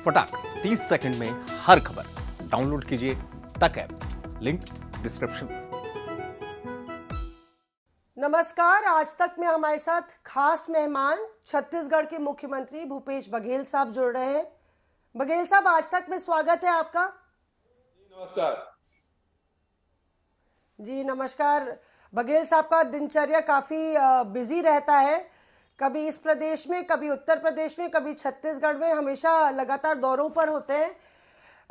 फटाक 30 सेकंड में हर खबर डाउनलोड कीजिए तक ऐप, लिंक डिस्क्रिप्शन में। नमस्कार, आज तक में हमारे साथ खास मेहमान छत्तीसगढ़ के मुख्यमंत्री भूपेश बघेल साहब जुड़ रहे हैं। बघेल साहब, आज तक में स्वागत है आपका। नमस्कार जी नमस्कार। बघेल साहब का दिनचर्या काफ़ी बिजी रहता है, कभी इस प्रदेश में, कभी उत्तर प्रदेश में, कभी छत्तीसगढ़ में, हमेशा लगातार दौरों पर होते हैं।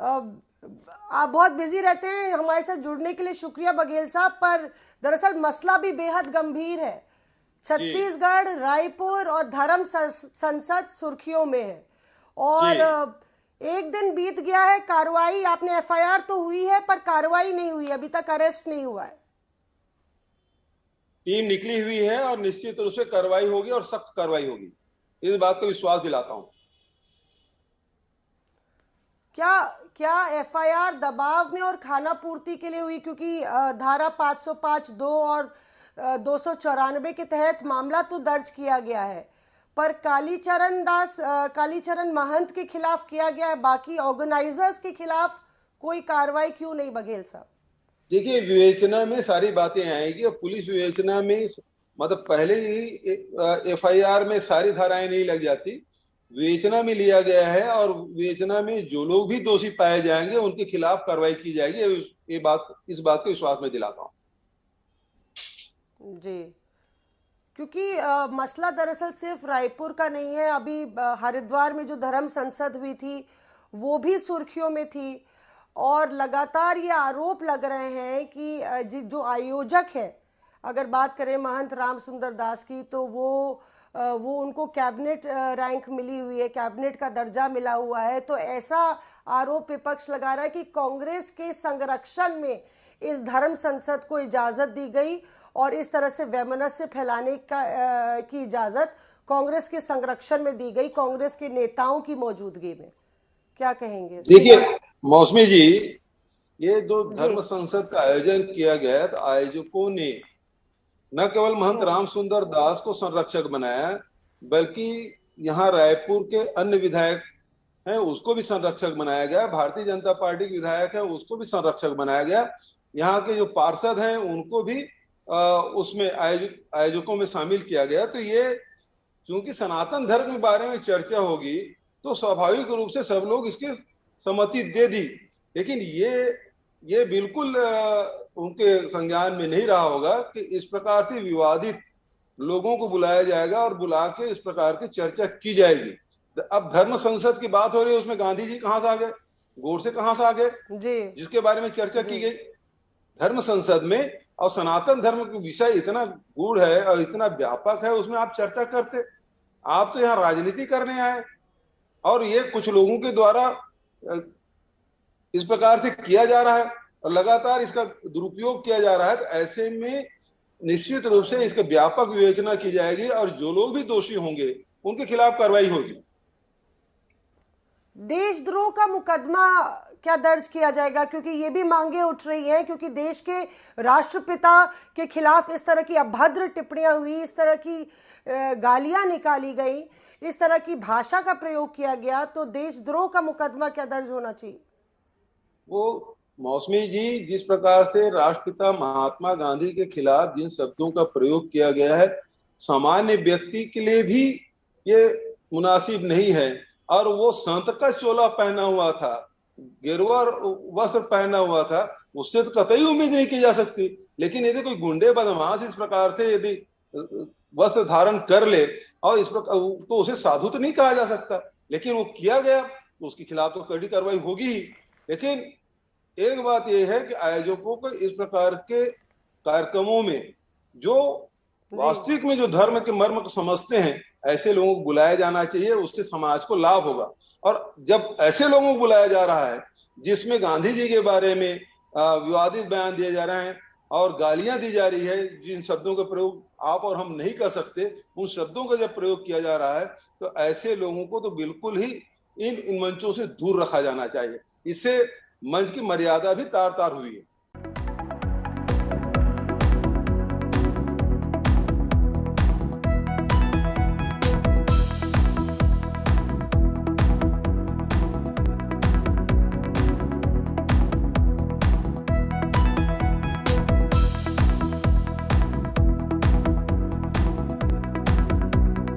आप बहुत बिजी रहते हैं। हमारे साथ जुड़ने के लिए शुक्रिया बघेल साहब। पर दरअसल मसला भी बेहद गंभीर है। छत्तीसगढ़, रायपुर और धर्म संसद सुर्खियों में है और एक दिन बीत गया है, कार्रवाई, आपने एफआईआर तो हुई है पर कार्रवाई नहीं हुई, अभी तक अरेस्ट नहीं हुआ है। टीम निकली हुई है और निश्चित रूप से कार्रवाई होगी और सख्त कार्रवाई होगी, इस बात का विश्वास दिलाता हूं। क्या एफआईआर दबाव में और खाना पूर्ति के लिए हुई? क्योंकि धारा 505(2) और 294 के तहत मामला तो दर्ज किया गया है, पर कालीचरण महंत के खिलाफ किया गया है, बाकी ऑर्गेनाइजर्स के खिलाफ कोई कार्रवाई क्यों नहीं बघेल साहब? देखिए, विवेचना में सारी बातें आएगी और पुलिस विवेचना में मतलब पहले ही एफआईआर में सारी धाराएं नहीं लग जाती, विवेचना में लिया गया है और विवेचना में जो लोग भी दोषी पाए जाएंगे उनके खिलाफ कार्रवाई की जाएगी। इस बात को विश्वास में दिलाता हूँ जी। क्योंकि मसला दरअसल सिर्फ रायपुर का नहीं है। अभी हरिद्वार में जो धर्म संसद हुई थी वो भी सुर्खियों में थी और लगातार ये आरोप लग रहे हैं कि जो आयोजक है, अगर बात करें महंत रामसुंदर दास की, तो वो उनको कैबिनेट रैंक मिली हुई है, कैबिनेट का दर्जा मिला हुआ है। तो ऐसा आरोप विपक्ष लगा रहा है कि कांग्रेस के संरक्षण में इस धर्म संसद को इजाज़त दी गई और इस तरह से वैमनस्य फैलाने की इजाज़त कांग्रेस के संरक्षण में दी गई, कांग्रेस के नेताओं की मौजूदगी में। क्या कहेंगे? देखिए मौसमी जी, ये जो धर्म संसद का आयोजन किया गया, तो आयोजकों ने न केवल महंत रामसुंदर दास को संरक्षक बनाया, बल्कि यहाँ रायपुर के अन्य विधायक हैं उसको भी संरक्षक बनाया गया, भारतीय जनता पार्टी के विधायक हैं उसको भी संरक्षक बनाया गया, यहाँ के जो पार्षद हैं उनको भी उसमें आयोजकों में शामिल किया गया। तो ये क्योंकि सनातन धर्म के बारे में चर्चा होगी तो स्वाभाविक रूप से सब लोग इसकी सहमति दे दी, लेकिन ये बिल्कुल उनके संज्ञान में नहीं रहा होगा कि इस प्रकार से विवादित लोगों को बुलाया जाएगा और बुला के इस प्रकार की चर्चा की जाएगी। अब धर्म संसद की बात हो रही है, उसमें गांधी जी कहां से आ गए, गोडसे कहां से आ गए, जिसके बारे में चर्चा की गई धर्म संसद में। और सनातन धर्म का विषय इतना गूढ़ है और इतना व्यापक है, उसमें आप चर्चा करते? आप तो यहाँ राजनीति करने आए और ये कुछ लोगों के द्वारा इस प्रकार से किया जा रहा है और लगातार इसका दुरुपयोग किया जा रहा है। तो ऐसे में निश्चित रूप से इसका व्यापक विवेचना की जाएगी और जो लोग भी दोषी होंगे उनके खिलाफ कार्रवाई होगी। देशद्रोह का मुकदमा क्या दर्ज किया जाएगा? क्योंकि ये भी मांगे उठ रही हैं, क्योंकि देश के राष्ट्रपिता के खिलाफ इस तरह की अभद्र टिप्पणियां हुई, इस तरह की गालियां निकाली गई, इस तरह की भाषा का प्रयोग किया गया, तो देशद्रोह का मुकदमा क्या दर्ज होना चाहिए? वो मौसमी जी, जिस प्रकार से राष्ट्रपिता महात्मा गांधी के खिलाफ जिन शब्दों का प्रयोग किया गया है, सामान्य व्यक्ति के लिए भी ये मुनासिब नहीं है। और वो संत का चोला पहना हुआ था, गेरुआ वस्त्र पहना हुआ था, उससे तो कतई उम्मीद नहीं की जा सकती। लेकिन यदि कोई गुंडे बदमाश इस प्रकार से यदि वस्त्र धारण कर ले और इस प्रकार, तो उसे साधु तो नहीं कहा जा सकता, लेकिन वो किया गया तो उसके खिलाफ तो कड़ी कार्रवाई होगी ही। लेकिन एक बात यह है कि आयोजकों को इस प्रकार के कार्यक्रमों में जो वास्तविक में जो धर्म के मर्म को समझते हैं, ऐसे लोगों को बुलाया जाना चाहिए, उससे समाज को लाभ होगा। और जब ऐसे लोगों को बुलाया जा रहा है जिसमें गांधी जी के बारे में विवादित बयान दिए जा रहे हैं और गालियां दी जा रही है, जिन शब्दों का प्रयोग आप और हम नहीं कर सकते, उन शब्दों का जब प्रयोग किया जा रहा है, तो ऐसे लोगों को तो बिल्कुल ही इन मंचों से दूर रखा जाना चाहिए। इससे मंच की मर्यादा भी तार तार हुई है।